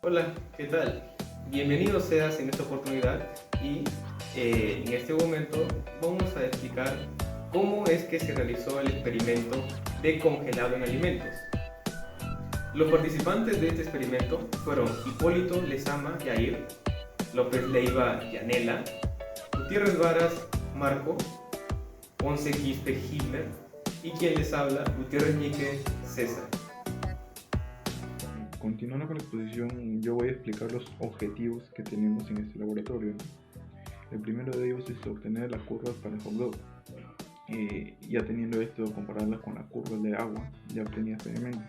Hola, ¿qué tal? Bienvenido seas en esta oportunidad y en este momento vamos a explicar cómo es que se realizó el experimento de congelado en alimentos. Los participantes de este experimento fueron Hipólito Lezama Yair, López Leiva Yanela, Gutiérrez Varas Marco, Ponce Quispe Hitler y quien les habla, Gutiérrez Ñique César. Continuando con la exposición, yo voy a explicar los objetivos que tenemos en este laboratorio. El primero de ellos es obtener las curvas para el hot dog. Ya teniendo esto, compararlas con las curvas de agua ya obtenidas previamente.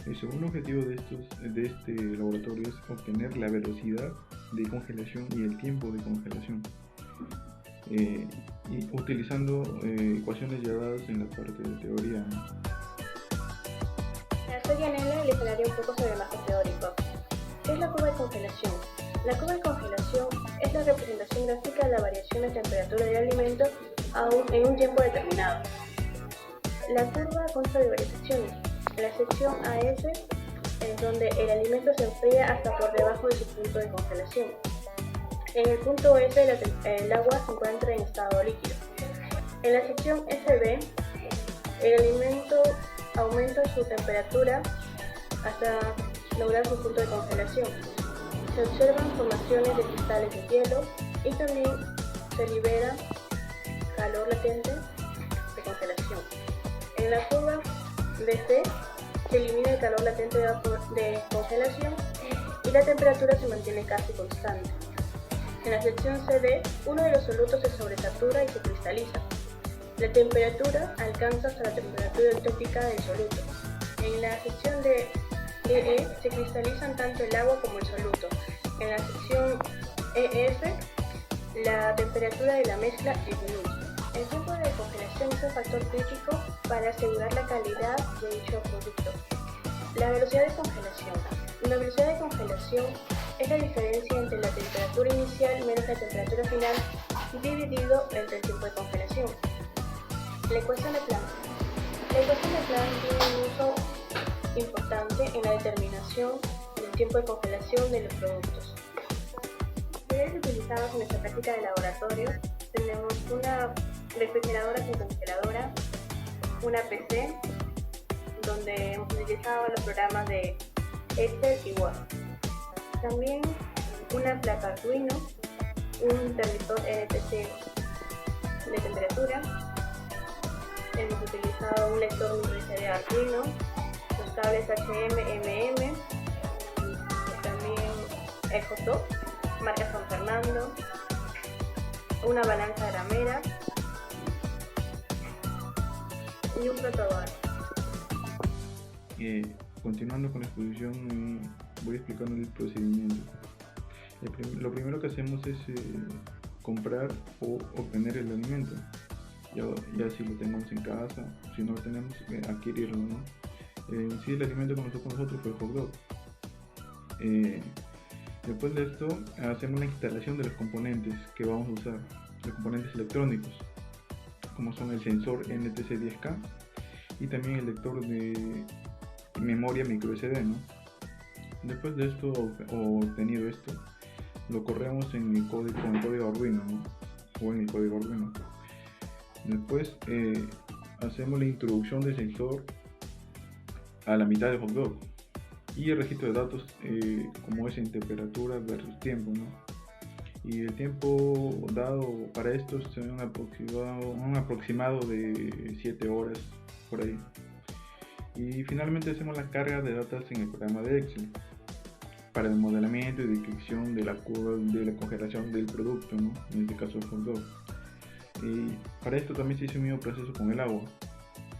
El segundo objetivo de este laboratorio es obtener la velocidad de congelación y el tiempo de congelación, y utilizando ecuaciones llevadas en la parte de teoría. Soy Yanela y les hablaré un poco sobre el marco teórico. ¿Qué es la curva de congelación? La curva de congelación es la representación gráfica de la variación de temperatura del alimento en un tiempo determinado. La curva consta de varias secciones. La sección AS es donde el alimento se enfría hasta por debajo de su punto de congelación. En el punto S el agua se encuentra en estado líquido. En la sección SB el alimento aumenta su temperatura hasta lograr su punto de congelación. Se observan formaciones de cristales de hielo y también se libera calor latente de congelación. En la curva DC se elimina el calor latente de congelación y la temperatura se mantiene casi constante. En la sección CD, uno de los solutos se sobresatura y se cristaliza. La temperatura alcanza hasta la temperatura auténtica del soluto. En la sección de EE se cristalizan tanto el agua como el soluto. En la sección EF la temperatura de la mezcla disminuye. El tiempo de congelación es un factor crítico para asegurar la calidad de dicho producto. La velocidad de congelación. La velocidad de congelación es la diferencia entre la temperatura inicial menos la temperatura final dividido entre el tiempo de congelación. La ecuación de Planck. La ecuación de Planck tiene un uso importante en la determinación del tiempo de congelación de los productos. Materiales utilizados en nuestra práctica de laboratorio tenemos una refrigeradora sin congeladora, una PC, donde hemos utilizado los programas de Excel y Word. También una placa Arduino, un interruptor NTC de temperatura. Hemos utilizado un lector microSD Arduino, los cables HM, también el hot dog, marca San Fernando, una balanza gramera y un protobar. Continuando con la exposición, voy explicando el procedimiento. Lo primero que hacemos es comprar o obtener el alimento. Ya si lo tenemos en casa, si no lo tenemos, adquirirlo, ¿no? Si el alimento que nos tocó a nosotros fue el hot dog. Después de esto, hacemos la instalación de los componentes que vamos a usar, los componentes electrónicos, como son el sensor NTC10K y también el lector de memoria microSD, ¿no? Después de esto, o obtenido esto, lo corremos con el código Arduino, ¿no? O en el código Arduino. Después hacemos la introducción del sensor a la mitad del hot dog y el registro de datos como es en temperatura versus tiempo, ¿no? Y el tiempo dado para esto es un aproximado de 7 horas por ahí. Y finalmente hacemos la carga de datos en el programa de Excel para el modelamiento y descripción de la curva de la congelación del producto, ¿no? En este caso el hot dog. Y para esto también se hizo un mismo proceso con el agua,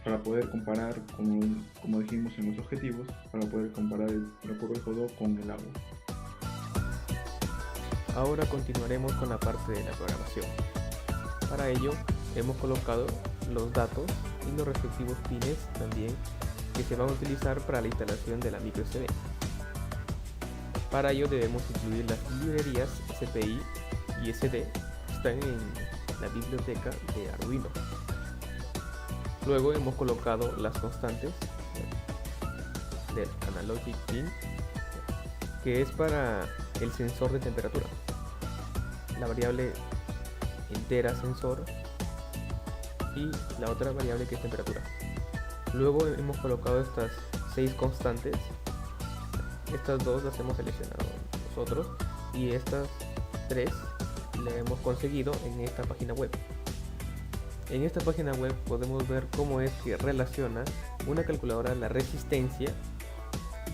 para poder comparar, como dijimos en los objetivos, para poder comparar la curva del hot dog con el agua. Ahora continuaremos con la parte de la programación. Para ello hemos colocado los datos y los respectivos pines también que se van a utilizar para la instalación de la micro SD. Para ello debemos incluir las librerías SPI y SD que están en la biblioteca de Arduino. Luego hemos colocado las constantes del Analogic Pin que es para el sensor de temperatura, la variable entera sensor y la otra variable que es temperatura. Luego hemos colocado estas 6 constantes, estas 2 las hemos seleccionado nosotros y estas 3 las hemos conseguido en esta página web. En esta página web podemos ver cómo es que relaciona una calculadora la resistencia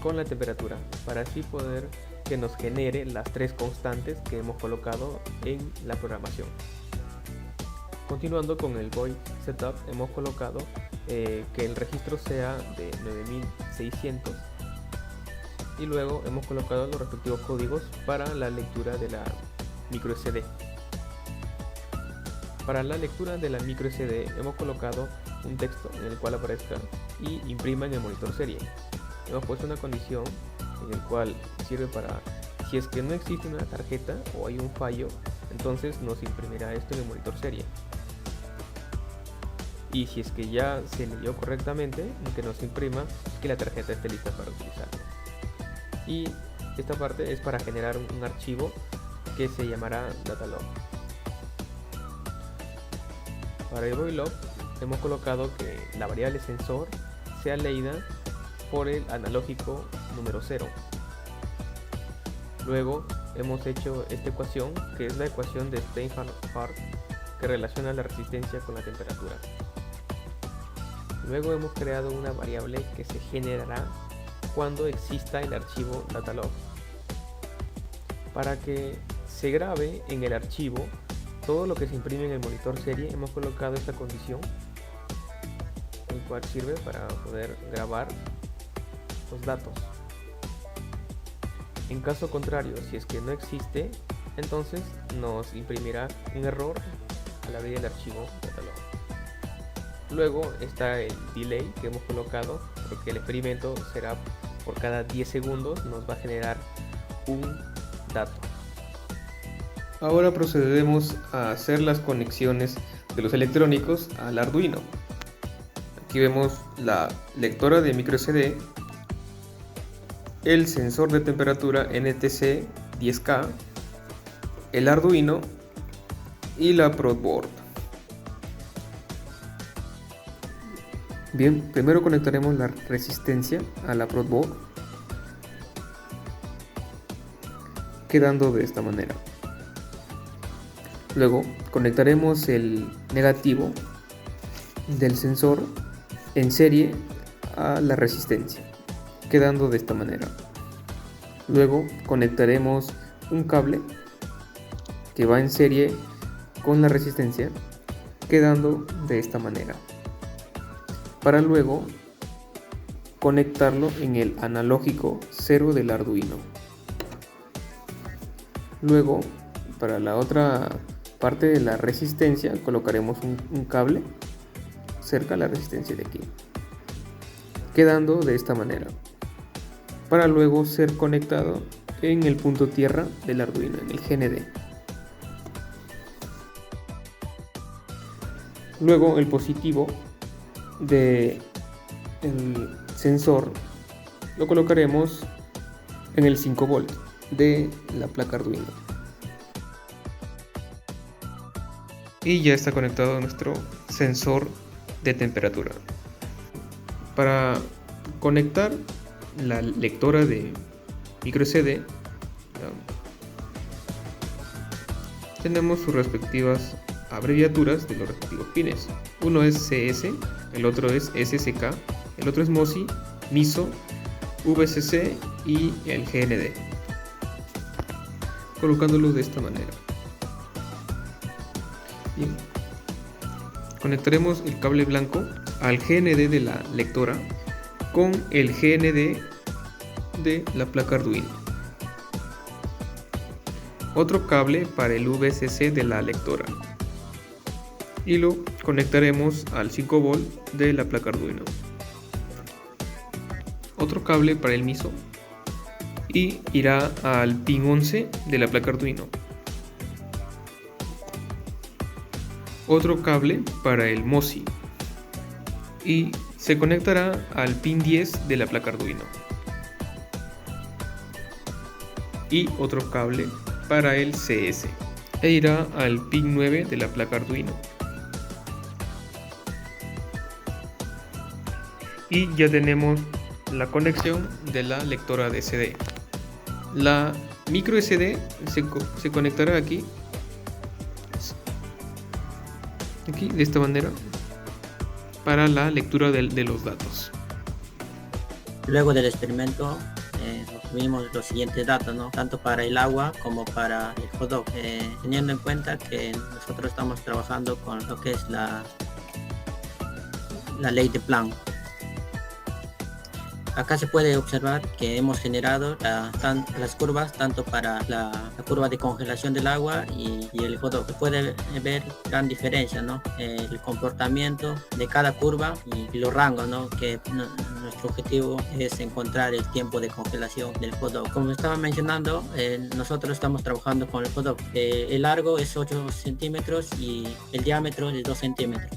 con la temperatura, para así poder que nos genere las 3 constantes que hemos colocado en la programación. Continuando con el void setup, hemos colocado que el registro sea de 9600 y luego hemos colocado los respectivos códigos para la lectura de la micro SD. Para la lectura de la micro SD hemos colocado un texto en el cual aparezca y imprima en el monitor serie. Hemos puesto una condición en el cual sirve para, si es que no existe una tarjeta o hay un fallo, entonces nos imprimirá esto en el monitor serie. Y si es que ya se leyó correctamente, que nos imprima que la tarjeta esté lista para utilizarlo. Y esta parte es para generar un archivo que se llamará datalog. Para el void log hemos colocado que la variable sensor sea leída por el analógico número 0. Luego hemos hecho esta ecuación, que es la ecuación de Steinhart, que relaciona la resistencia con la temperatura. Luego hemos creado una variable que se generará cuando exista el archivo datalog. Para que se grabe en el archivo todo lo que se imprime en el monitor serie, hemos colocado esta condición, el cual sirve para poder grabar los datos. En caso contrario, si es que no existe, entonces nos imprimirá un error al abrir el archivo datalog. Luego está el delay que hemos colocado, porque el experimento será por cada 10 segundos, nos va a generar un dato. Ahora procederemos a hacer las conexiones de los electrónicos al Arduino. Aquí vemos la lectora de micro SD, el sensor de temperatura NTC 10K, el Arduino y la Proboard. Bien, primero conectaremos la resistencia a la Proboard, quedando de esta manera. Luego conectaremos el negativo del sensor en serie a la resistencia, quedando de esta manera. Luego conectaremos un cable que va en serie con la resistencia, quedando de esta manera, para luego conectarlo en el analógico 0 del Arduino. Luego, para la otra parte de la resistencia, colocaremos un cable cerca a la resistencia de aquí, quedando de esta manera, para luego ser conectado en el punto tierra del Arduino, en el GND. Luego el positivo del sensor lo colocaremos en el 5 volt de la placa Arduino. Y ya está conectado nuestro sensor de temperatura. Para conectar la lectora de micro SD, tenemos sus respectivas abreviaturas de los respectivos pines. Uno es CS, el otro es SSK, el otro es MOSI, MISO, VCC y el GND, colocándolo de esta manera. Bien. Conectaremos el cable blanco al GND de la lectora con el GND de la placa Arduino. Otro cable para el VCC de la lectora. Y lo conectaremos al 5 volt de la placa Arduino. Otro cable para el MISO y irá al pin 11 de la placa Arduino. Otro cable para el MOSI y se conectará al pin 10 de la placa Arduino. y otro cable para el CS e irá al pin 9 de la placa Arduino. Y ya tenemos la conexión de la lectora de SD. La micro SD se conectará aquí de esta manera para la lectura de los datos. Luego del experimento obtuvimos los siguientes datos, ¿no? Tanto para el agua como para el hot dog, teniendo en cuenta que nosotros estamos trabajando con lo que es la ley de Planck. Acá se puede observar que hemos generado las curvas tanto para la curva de congelación del agua y el hot dog. Se puede ver gran diferencia, ¿no? El comportamiento de cada curva y los rangos, ¿no? Que nuestro objetivo es encontrar el tiempo de congelación del hot dog. Como estaba mencionando, nosotros estamos trabajando con el hot dog. El largo es 8 centímetros y el diámetro es 2 centímetros.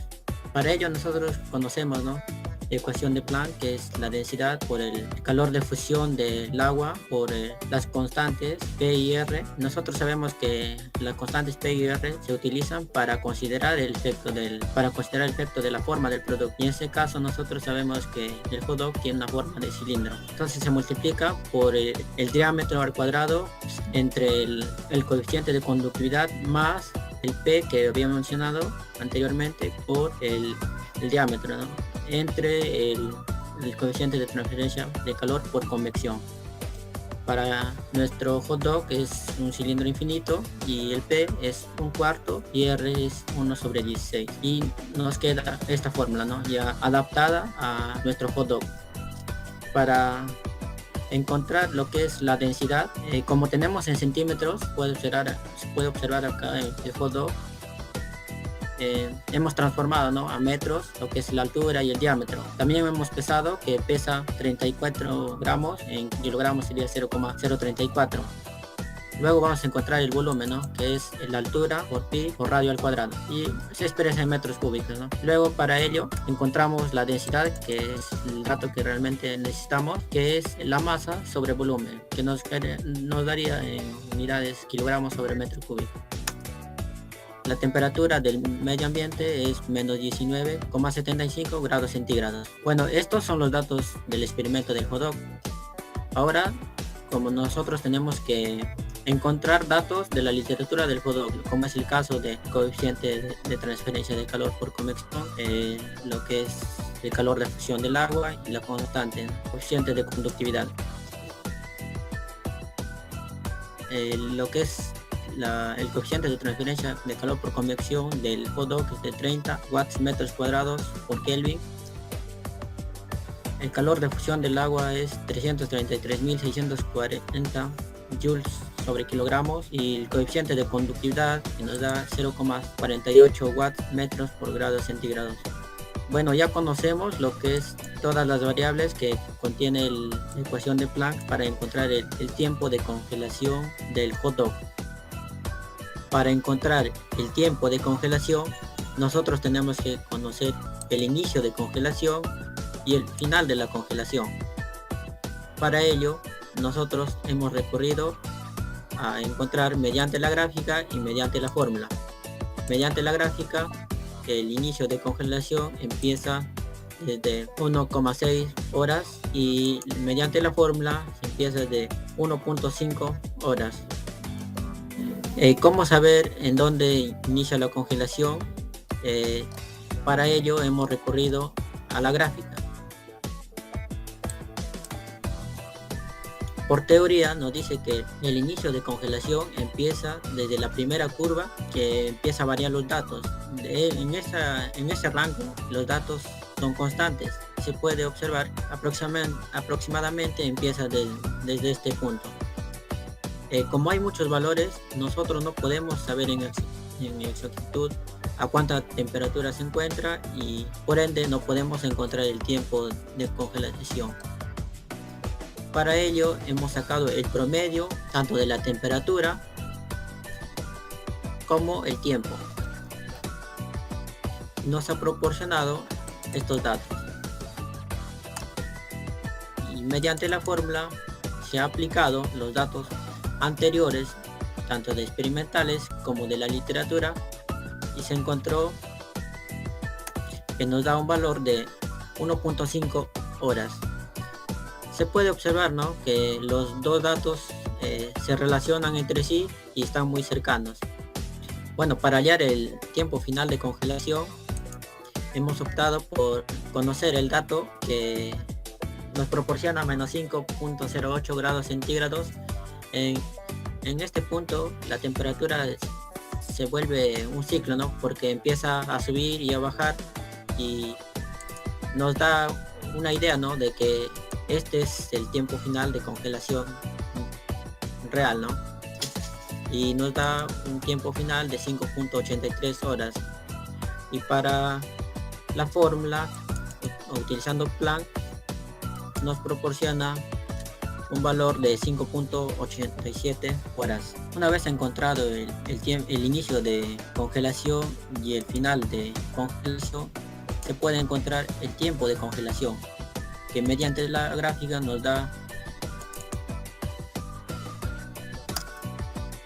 Para ello nosotros conocemos, ¿no?, la ecuación de Planck, que es la densidad por el calor de fusión del agua por las constantes P y R. Nosotros sabemos que las constantes P y R se utilizan para considerar el efecto de la forma del producto. Y en este caso nosotros sabemos que el hot dog tiene una forma de cilindro. Entonces se multiplica por el diámetro al cuadrado entre el coeficiente de conductividad más el P que había mencionado anteriormente por el diámetro, ¿no?, entre el coeficiente de transferencia de calor por convección. Para nuestro hot dog es un cilindro infinito y el P es 1/4 y R es 1/16. Y nos queda esta fórmula, ¿no?, ya adaptada a nuestro hot dog. Para encontrar lo que es la densidad, como tenemos en centímetros, se puede observar acá el hot dog. Hemos transformado, ¿no?, a metros lo que es la altura y el diámetro. También hemos pesado que pesa 34 gramos, en kilogramos sería 0,034. Luego vamos a encontrar el volumen, ¿no?, que es la altura por pi por radio al cuadrado, y se expresa en metros cúbicos, ¿no? Luego para ello encontramos la densidad, que es el dato que realmente necesitamos, que es la masa sobre volumen, que nos daría en unidades kilogramos sobre metro cúbico. La temperatura del medio ambiente es menos 19,75 grados centígrados. Bueno, estos son los datos del experimento del hot dog. Ahora, como nosotros tenemos que encontrar datos de la literatura del hot dog, como es el caso de coeficiente de transferencia de calor por convección, lo que es el calor de fusión del agua y la constante, coeficiente de conductividad. Lo que es el coeficiente de transferencia de calor por convección del hot dog es de 30 watts metros cuadrados por Kelvin. El calor de fusión del agua es 333.640 joules sobre kilogramos, y el coeficiente de conductividad que nos da 0,48 watts metros por grado centígrados. Bueno, ya conocemos lo que es todas las variables que contiene la ecuación de Planck para encontrar el tiempo de congelación del hot dog. Para encontrar el tiempo de congelación, nosotros tenemos que conocer el inicio de congelación y el final de la congelación. Para ello, nosotros hemos recurrido a encontrar mediante la gráfica y mediante la fórmula. Mediante la gráfica, el inicio de congelación empieza desde 1,6 horas y mediante la fórmula se empieza de 1,5 horas. ¿Cómo saber en dónde inicia la congelación? Para ello hemos recurrido a la gráfica. Por teoría nos dice que el inicio de congelación empieza desde la primera curva, que empieza a variar los datos. En ese rango los datos son constantes. Se puede observar aproximadamente empieza desde este punto. Como hay muchos valores, nosotros no podemos saber en exactitud a cuánta temperatura se encuentra y por ende no podemos encontrar el tiempo de congelación. Para ello hemos sacado el promedio tanto de la temperatura como el tiempo. Nos ha proporcionado estos datos y mediante la fórmula se ha aplicado los datos anteriores, tanto de experimentales como de la literatura, y se encontró que nos da un valor de 1.5 horas. Se puede observar, ¿no?, que los dos datos se relacionan entre sí y están muy cercanos. Bueno, para hallar el tiempo final de congelación, hemos optado por conocer el dato que nos proporciona menos 5.08 grados centígrados. En este punto la temperatura se vuelve un ciclo, ¿no?, porque empieza a subir y a bajar, y nos da una idea, ¿no?, de que este es el tiempo final de congelación real, ¿no? Y nos da un tiempo final de 5.83 horas. Y para la fórmula, utilizando Planck, nos proporciona un valor de 5.87 horas. Una vez encontrado el inicio de congelación y el final de congelación, se puede encontrar el tiempo de congelación, que mediante la gráfica nos da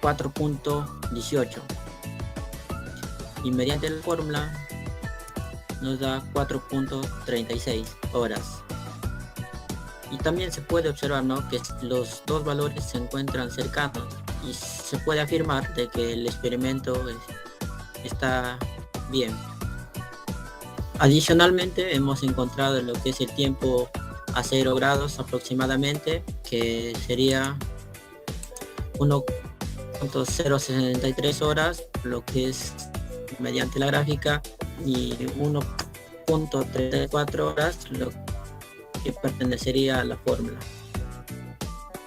4.18, y mediante la fórmula nos da 4.36 horas. Y también se puede observar, ¿no?, que los dos valores se encuentran cercanos, y se puede afirmar de que el experimento está bien. Adicionalmente, hemos encontrado lo que es el tiempo a 0 grados aproximadamente, que sería 1.063 horas, lo que es mediante la gráfica, y 1.34 horas, lo que pertenecería a la fórmula.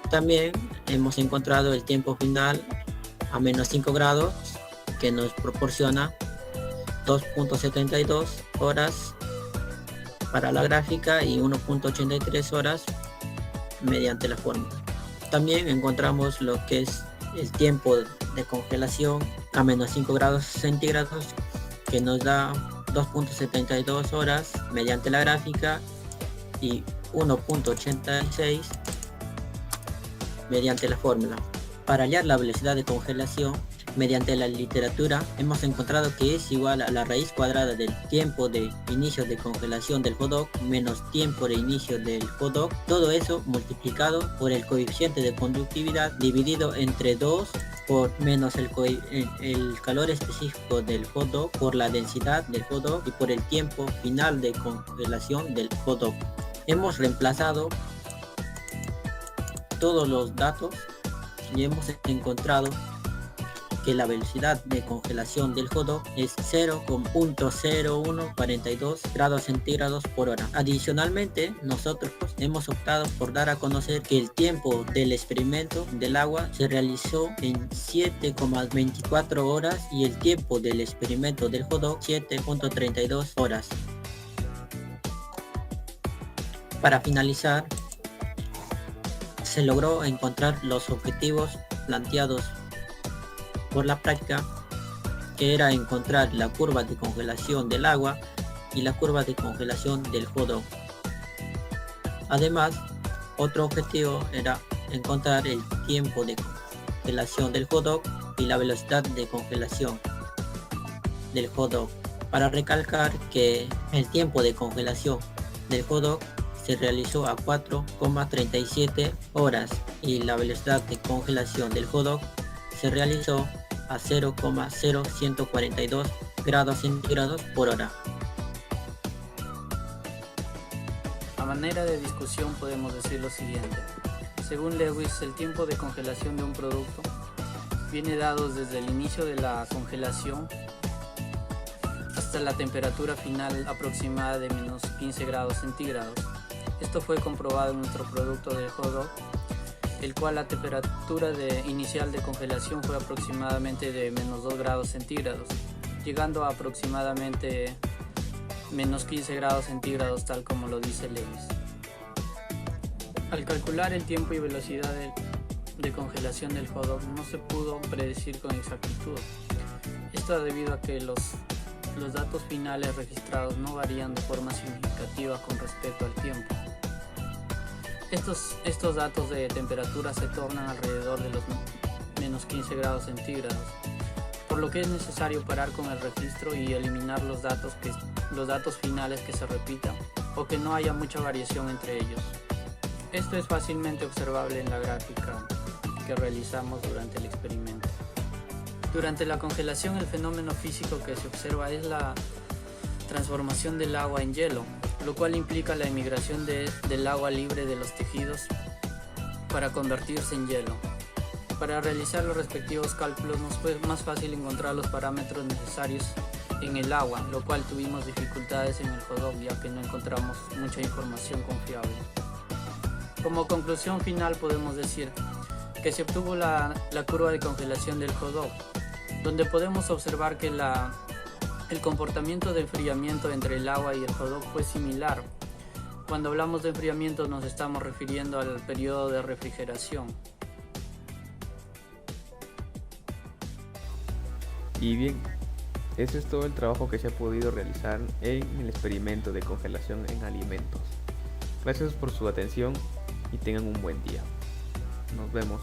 También hemos encontrado el tiempo final a menos 5 grados, que nos proporciona 2.72 horas para la gráfica y 1.83 horas mediante la fórmula. También encontramos lo que es el tiempo de congelación a menos 5 grados centígrados, que nos da 2.72 horas mediante la gráfica y 1.86 mediante la fórmula. Para hallar la velocidad de congelación mediante la literatura, hemos encontrado que es igual a la raíz cuadrada del tiempo de inicio de congelación del hot dog menos tiempo de inicio del hot dog, todo eso multiplicado por el coeficiente de conductividad dividido entre 2 por menos el calor específico del hot dog por la densidad del hot dog y por el tiempo final de congelación del hot dog. Hemos reemplazado todos los datos y hemos encontrado que la velocidad de congelación del hot dog es 0.0142 grados centígrados por hora. Adicionalmente, nosotros hemos optado por dar a conocer que el tiempo del experimento del agua se realizó en 7,24 horas y el tiempo del experimento del hot dog 7.32 horas. Para finalizar, se logró encontrar los objetivos planteados por la práctica, que era encontrar la curva de congelación del agua y la curva de congelación del hot dog. Además, otro objetivo era encontrar el tiempo de congelación del hot dog y la velocidad de congelación del hot dog. Para recalcar que el tiempo de congelación del hot dog se realizó a 4,37 horas y la velocidad de congelación del hot dog se realizó a 0,0142 grados centígrados por hora. A manera de discusión podemos decir lo siguiente. Según Lewis, el tiempo de congelación de un producto viene dado desde el inicio de la congelación hasta la temperatura final aproximada de menos 15 grados centígrados. Esto fue comprobado en nuestro producto de hot dog, el cual la temperatura inicial de congelación fue aproximadamente de menos 2 grados centígrados, llegando a aproximadamente menos 15 grados centígrados, tal como lo dice Lewis. Al calcular el tiempo y velocidad de congelación del hot dog no se pudo predecir con exactitud. Esto debido a que los datos finales registrados no varían de forma significativa con respecto al tiempo. Estos datos de temperatura se tornan alrededor de los menos 15 grados centígrados, por lo que es necesario parar con el registro y eliminar los datos finales que se repitan o que no haya mucha variación entre ellos. Esto es fácilmente observable en la gráfica que realizamos durante el experimento. Durante la congelación, el fenómeno físico que se observa es la transformación del agua en hielo, lo cual implica la emigración del agua libre de los tejidos para convertirse en hielo. Para realizar los respectivos cálculos nos fue más fácil encontrar los parámetros necesarios en el agua, lo cual tuvimos dificultades en el HODOP ya que no encontramos mucha información confiable. Como conclusión final podemos decir que se obtuvo la curva de congelación del HODOP, donde podemos observar que el comportamiento de enfriamiento entre el agua y el HODOP fue similar. Cuando hablamos de enfriamiento nos estamos refiriendo al periodo de refrigeración. Y bien, ese es todo el trabajo que se ha podido realizar en el experimento de congelación en alimentos. Gracias por su atención y tengan un buen día. Nos vemos.